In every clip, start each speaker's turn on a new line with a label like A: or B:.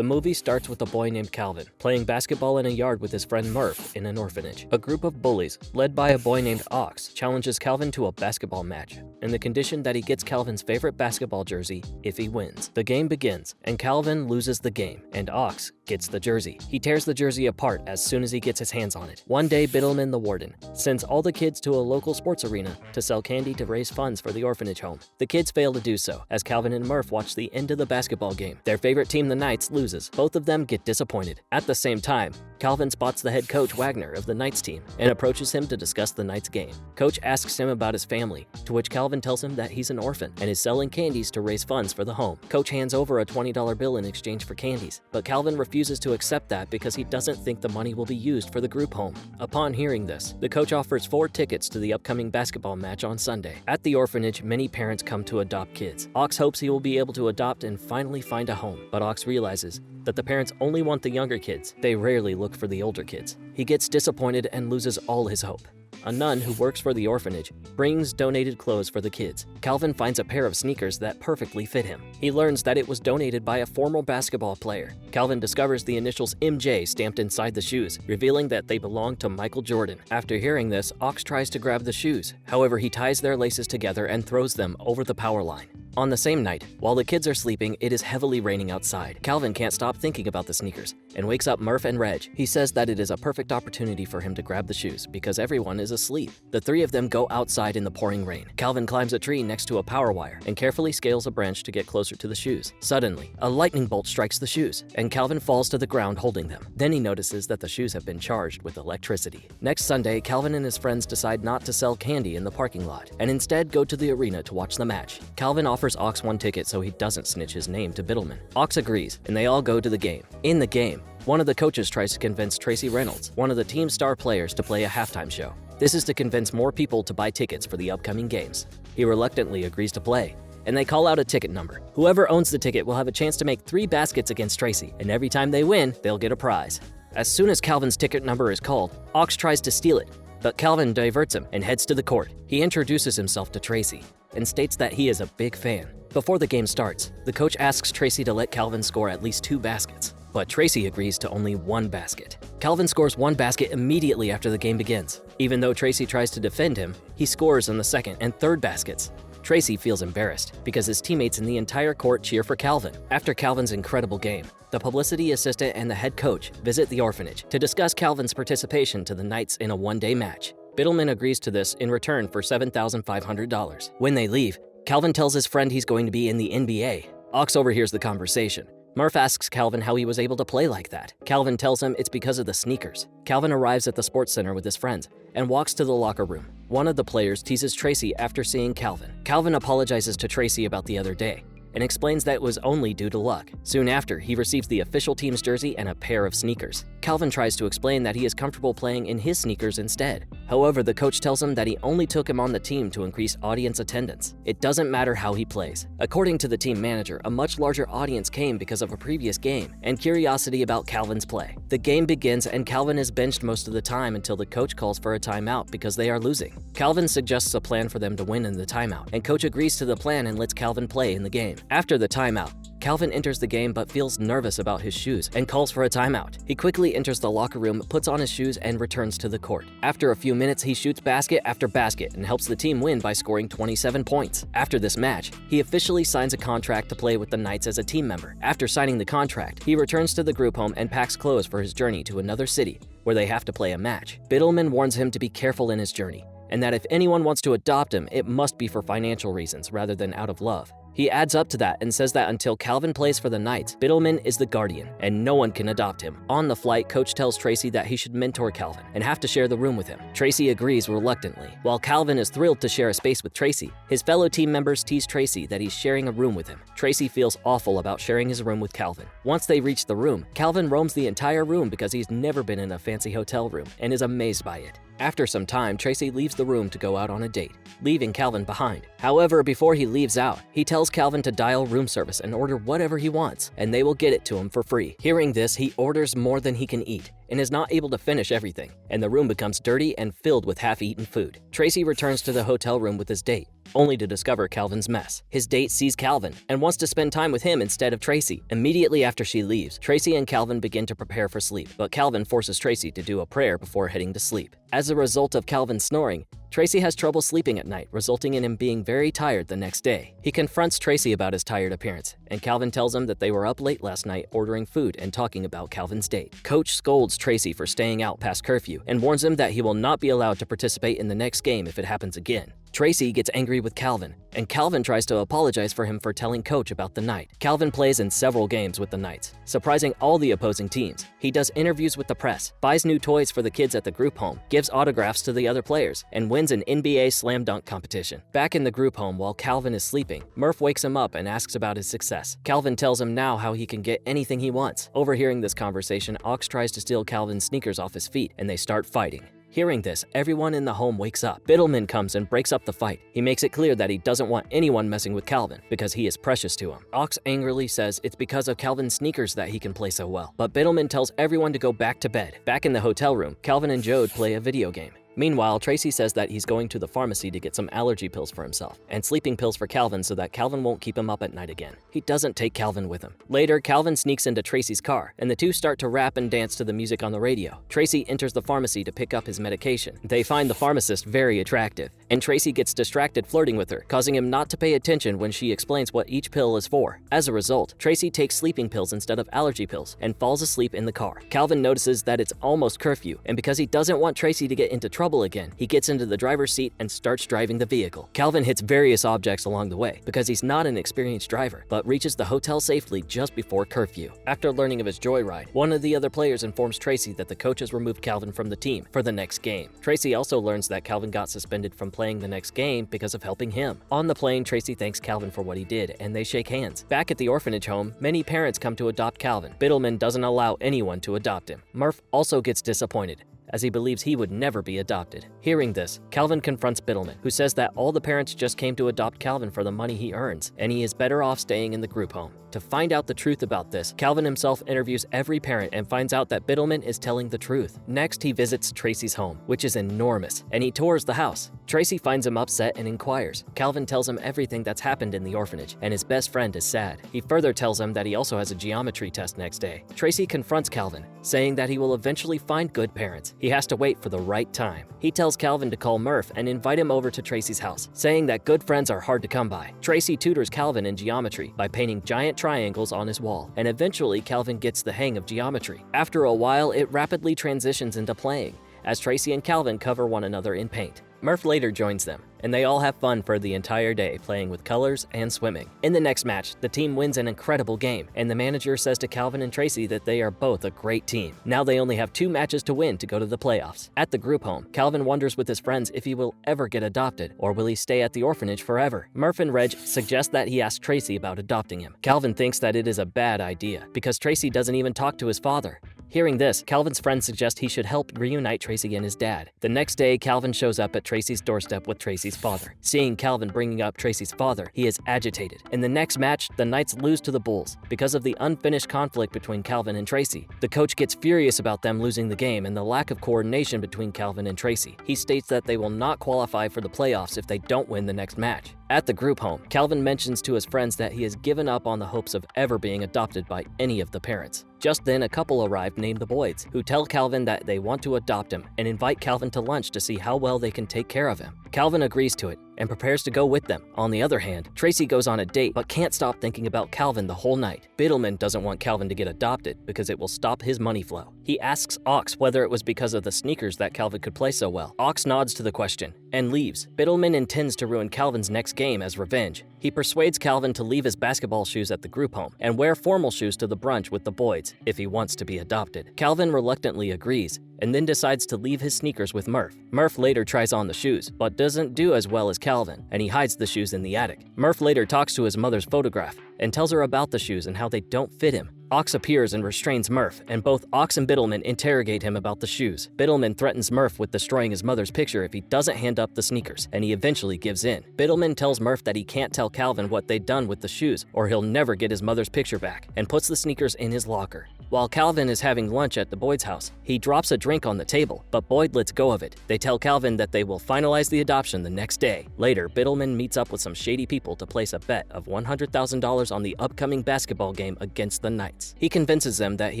A: The movie starts with a boy named Calvin playing basketball in a yard with his friend Murph in an orphanage. A group of bullies, led by a boy named Ox, challenges Calvin to a basketball match, in the condition that he gets Calvin's favorite basketball jersey if he wins. The game begins, and Calvin loses the game, and Ox gets the jersey. He tears the jersey apart as soon as he gets his hands on it. One day, Biddleman, the warden, sends all the kids to a local sports arena to sell candy to raise funds for the orphanage home. The kids fail to do so, as Calvin and Murph watch the end of the basketball game. Their favorite team, the Knights, loses. Both of them get disappointed. At the same time, Calvin spots the head coach, Wagner, of the Knights team and approaches him to discuss the Knights game. Coach asks him about his family, to which Calvin tells him that he's an orphan and is selling candies to raise funds for the home. Coach hands over a $20 bill in exchange for candies, but Calvin refuses to accept that because he doesn't think the money will be used for the group home. Upon hearing this, the coach offers 4 tickets to the upcoming basketball match on Sunday. At the orphanage, many parents come to adopt kids. Ox hopes he will be able to adopt and finally find a home, but Ox realizes that the parents only want the younger kids. They rarely look for the older kids. He gets disappointed and loses all his hope. A nun who works for the orphanage brings donated clothes for the kids. Calvin finds a pair of sneakers that perfectly fit him. He learns that it was donated by a former basketball player. Calvin discovers the initials MJ stamped inside the shoes, revealing that they belong to Michael Jordan. After hearing this, Ox tries to grab the shoes. However, he ties their laces together and throws them over the power line. On the same night, while the kids are sleeping, it is heavily raining outside. Calvin can't stop thinking about the sneakers and wakes up Murph and Reg. He says that it is a perfect opportunity for him to grab the shoes because everyone is asleep. The 3 of them go outside in the pouring rain. Calvin climbs a tree next to a power wire and carefully scales a branch to get closer to the shoes. Suddenly, a lightning bolt strikes the shoes, and Calvin falls to the ground holding them. Then he notices that the shoes have been charged with electricity. Next Sunday, Calvin and his friends decide not to sell candy in the parking lot and instead go to the arena to watch the match. Calvin offers Ox 1 ticket so he doesn't snitch his name to Biddleman. Ox agrees, and they all go to the game. In the game, one of the coaches tries to convince Tracy Reynolds, one of the team's star players, to play a halftime show. This is to convince more people to buy tickets for the upcoming games. He reluctantly agrees to play, and they call out a ticket number. Whoever owns the ticket will have a chance to make 3 baskets against Tracy, and every time they win, they'll get a prize. As soon as Calvin's ticket number is called, Ox tries to steal it, but Calvin diverts him and heads to the court. He introduces himself to Tracy and states that he is a big fan. Before the game starts, the coach asks Tracy to let Calvin score at least 2 baskets, but Tracy agrees to only 1 basket. Calvin scores 1 basket immediately after the game begins. Even though Tracy tries to defend him, he scores on the 2nd and 3rd baskets. Tracy feels embarrassed because his teammates in the entire court cheer for Calvin. After Calvin's incredible game, the publicity assistant and the head coach visit the orphanage to discuss Calvin's participation to the Knights in a 1-day match. Biddleman agrees to this in return for $7,500. When they leave, Calvin tells his friend he's going to be in the NBA. Ox overhears the conversation. Murph asks Calvin how he was able to play like that. Calvin tells him it's because of the sneakers. Calvin arrives at the sports center with his friends and walks to the locker room. One of the players teases Tracy after seeing Calvin. Calvin apologizes to Tracy about the other day and explains that it was only due to luck. Soon after, he receives the official team's jersey and a pair of sneakers. Calvin tries to explain that he is comfortable playing in his sneakers instead. However, the coach tells him that he only took him on the team to increase audience attendance. It doesn't matter how he plays. According to the team manager, a much larger audience came because of a previous game and curiosity about Calvin's play. The game begins and Calvin is benched most of the time until the coach calls for a timeout because they are losing. Calvin suggests a plan for them to win in the timeout, and coach agrees to the plan and lets Calvin play in the game. After the timeout, Calvin enters the game but feels nervous about his shoes and calls for a timeout. He quickly enters the locker room, puts on his shoes, and returns to the court. After a few minutes, he shoots basket after basket and helps the team win by scoring 27 points. After this match, he officially signs a contract to play with the Knights as a team member. After signing the contract, he returns to the group home and packs clothes for his journey to another city where they have to play a match. Biddleman warns him to be careful in his journey and that if anyone wants to adopt him, it must be for financial reasons rather than out of love. He adds up to that and says that until Calvin plays for the Knights, Biddleman is the guardian and no one can adopt him. On the flight, coach tells Tracy that he should mentor Calvin and have to share the room with him. Tracy agrees reluctantly. While Calvin is thrilled to share a space with Tracy, his fellow team members tease Tracy that he's sharing a room with him. Tracy feels awful about sharing his room with Calvin. Once they reach the room, Calvin roams the entire room because he's never been in a fancy hotel room and is amazed by it. After some time, Tracy leaves the room to go out on a date, leaving Calvin behind. However, before he leaves out, he tells Calvin to dial room service and order whatever he wants, and they will get it to him for free. Hearing this, he orders more than he can eat and is not able to finish everything, and the room becomes dirty and filled with half-eaten food. Tracy returns to the hotel room with his date, only to discover Calvin's mess. His date sees Calvin and wants to spend time with him instead of Tracy. Immediately after she leaves, Tracy and Calvin begin to prepare for sleep, but Calvin forces Tracy to do a prayer before heading to sleep. As a result of Calvin's snoring, Tracy has trouble sleeping at night, resulting in him being very tired the next day. He confronts Tracy about his tired appearance, and Calvin tells him that they were up late last night ordering food and talking about Calvin's date. Coach scolds Tracy for staying out past curfew and warns him that he will not be allowed to participate in the next game if it happens again. Tracy gets angry with Calvin, and Calvin tries to apologize for him for telling Coach about the night. Calvin plays in several games with the Knights, surprising all the opposing teams. He does interviews with the press, buys new toys for the kids at the group home, gives autographs to the other players, and wins an NBA slam dunk competition. Back in the group home while Calvin is sleeping, Murph wakes him up and asks about his success. Calvin tells him now how he can get anything he wants. Overhearing this conversation, Ox tries to steal Calvin's sneakers off his feet, and they start fighting. Hearing this, everyone in the home wakes up. Biddleman comes and breaks up the fight. He makes it clear that he doesn't want anyone messing with Calvin because he is precious to him. Ox angrily says it's because of Calvin's sneakers that he can play so well. But Biddleman tells everyone to go back to bed. Back in the hotel room, Calvin and Jode play a video game. Meanwhile, Tracy says that he's going to the pharmacy to get some allergy pills for himself and sleeping pills for Calvin so that Calvin won't keep him up at night again. He doesn't take Calvin with him. Later, Calvin sneaks into Tracy's car, and the two start to rap and dance to the music on the radio. Tracy enters the pharmacy to pick up his medication. They find the pharmacist very attractive, and Tracy gets distracted flirting with her, causing him not to pay attention when she explains what each pill is for. As a result, Tracy takes sleeping pills instead of allergy pills and falls asleep in the car. Calvin notices that it's almost curfew, and because he doesn't want Tracy to get into trouble again, he gets into the driver's seat and starts driving the vehicle. Calvin hits various objects along the way because he's not an experienced driver, but reaches the hotel safely just before curfew. After learning of his joyride, one of the other players informs Tracy that the coach has removed Calvin from the team for the next game. Tracy also learns that Calvin got suspended from playing the next game because of helping him. On the plane, Tracy thanks Calvin for what he did, and they shake hands. Back at the orphanage home, many parents come to adopt Calvin. Biddleman doesn't allow anyone to adopt him. Murph also gets disappointed, as he believes he would never be adopted. Hearing this, Calvin confronts Biddleman, who says that all the parents just came to adopt Calvin for the money he earns, and he is better off staying in the group home. To find out the truth about this, Calvin himself interviews every parent and finds out that Biddleman is telling the truth. Next, he visits Tracy's home, which is enormous, and he tours the house. Tracy finds him upset and inquires. Calvin tells him everything that's happened in the orphanage, and his best friend is sad. He further tells him that he also has a geometry test next day. Tracy confronts Calvin, saying that he will eventually find good parents. He has to wait for the right time. He tells Calvin to call Murph and invite him over to Tracy's house, saying that good friends are hard to come by. Tracy tutors Calvin in geometry by painting giant triangles on his wall, and eventually Calvin gets the hang of geometry. After a while, it rapidly transitions into playing, as Tracy and Calvin cover one another in paint. Murph later joins them, and they all have fun for the entire day playing with colors and swimming. In the next match, the team wins an incredible game, and the manager says to Calvin and Tracy that they are both a great team. Now they only have 2 matches to win to go to the playoffs. At the group home, Calvin wonders with his friends if he will ever get adopted, or will he stay at the orphanage forever. Murph and Reg suggest that he ask Tracy about adopting him. Calvin thinks that it is a bad idea, because Tracy doesn't even talk to his father. Hearing this, Calvin's friends suggest he should help reunite Tracy and his dad. The next day, Calvin shows up at Tracy's doorstep with Tracy's father. Seeing Calvin bringing up Tracy's father, he is agitated. In the next match, the Knights lose to the Bulls because of the unfinished conflict between Calvin and Tracy. The coach gets furious about them losing the game and the lack of coordination between Calvin and Tracy. He states that they will not qualify for the playoffs if they don't win the next match. At the group home, Calvin mentions to his friends that he has given up on the hopes of ever being adopted by any of the parents. Just then, a couple arrive named the Boyds, who tell Calvin that they want to adopt him and invite Calvin to lunch to see how well they can take care of him. Calvin agrees to it and prepares to go with them. On the other hand, Tracy goes on a date but can't stop thinking about Calvin the whole night. Biddleman doesn't want Calvin to get adopted because it will stop his money flow. He asks Ox whether it was because of the sneakers that Calvin could play so well. Ox nods to the question and leaves. Biddleman intends to ruin Calvin's next game as revenge. He persuades Calvin to leave his basketball shoes at the group home and wear formal shoes to the brunch with the Boyds if he wants to be adopted. Calvin reluctantly agrees and then decides to leave his sneakers with Murph. Murph later tries on the shoes, but doesn't do as well as Calvin, and he hides the shoes in the attic. Murph later talks to his mother's photograph and tells her about the shoes and how they don't fit him. Ox appears and restrains Murph, and both Ox and Biddleman interrogate him about the shoes. Biddleman threatens Murph with destroying his mother's picture if he doesn't hand up the sneakers, and he eventually gives in. Biddleman tells Murph that he can't tell Calvin what they'd done with the shoes, or he'll never get his mother's picture back, and puts the sneakers in his locker. While Calvin is having lunch at the Boyd's house, he drops a drink on the table, but Boyd lets go of it. They tell Calvin that they will finalize the adoption the next day. Later, Biddleman meets up with some shady people to place a bet of $100,000 on the upcoming basketball game against the Knights. He convinces them that he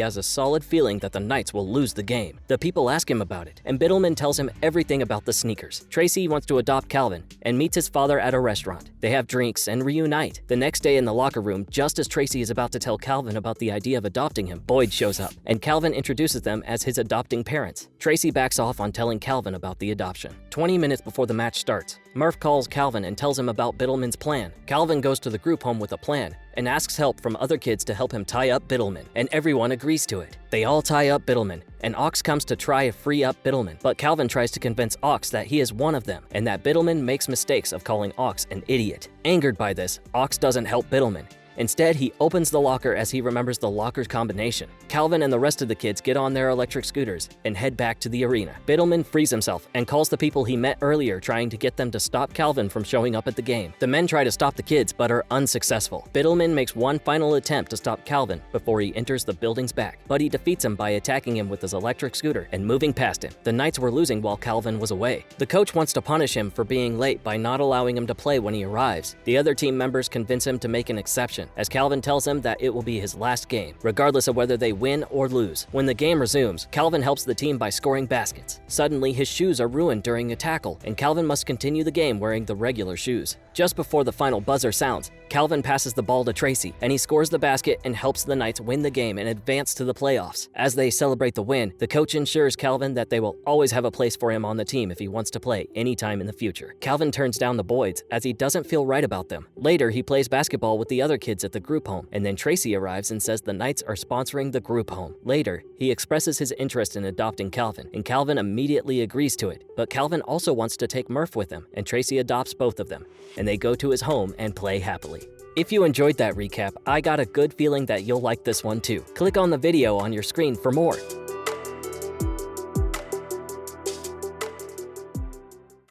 A: has a solid feeling that the Knights will lose the game. The people ask him about it, and Biddleman tells him everything about the sneakers. Tracy wants to adopt Calvin and meets his father at a restaurant. They have drinks and reunite. The next day in the locker room, just as Tracy is about to tell Calvin about the idea of adopting him, Boyd shows up, and Calvin introduces them as his adopting parents. Tracy backs off on telling Calvin about the adoption. 20 minutes before the match starts, Murph calls Calvin and tells him about Biddleman's plan. Calvin goes to the group home with a plan and asks help from other kids to help him tie up Biddleman, and everyone agrees to it. They all tie up Biddleman, and Ox comes to try to free up Biddleman, but Calvin tries to convince Ox that he is one of them, and that Biddleman makes mistakes of calling Ox an idiot. Angered by this, Ox doesn't help Biddleman. Instead, he opens the locker as he remembers the locker's combination. Calvin and the rest of the kids get on their electric scooters and head back to the arena. Biddleman frees himself and calls the people he met earlier, trying to get them to stop Calvin from showing up at the game. The men try to stop the kids but are unsuccessful. Biddleman makes one final attempt to stop Calvin before he enters the building's back, but he defeats him by attacking him with his electric scooter and moving past him. The Knights were losing while Calvin was away. The coach wants to punish him for being late by not allowing him to play when he arrives. The other team members convince him to make an exception, as Calvin tells him that it will be his last game, regardless of whether they win or lose. When the game resumes, Calvin helps the team by scoring baskets. Suddenly, his shoes are ruined during a tackle, and Calvin must continue the game wearing the regular shoes. Just before the final buzzer sounds, Calvin passes the ball to Tracy, and he scores the basket and helps the Knights win the game and advance to the playoffs. As they celebrate the win, the coach ensures Calvin that they will always have a place for him on the team if he wants to play anytime in the future. Calvin turns down the Boyds as he doesn't feel right about them. Later, he plays basketball with the other kids at the group home, and then Tracy arrives and says the Knights are sponsoring the group home. Later, he expresses his interest in adopting Calvin, and Calvin immediately agrees to it. But Calvin also wants to take Murph with him, and Tracy adopts both of them, and they go to his home and play happily. If you enjoyed that recap, I got a good feeling that you'll like this one too. Click on the video on your screen for more.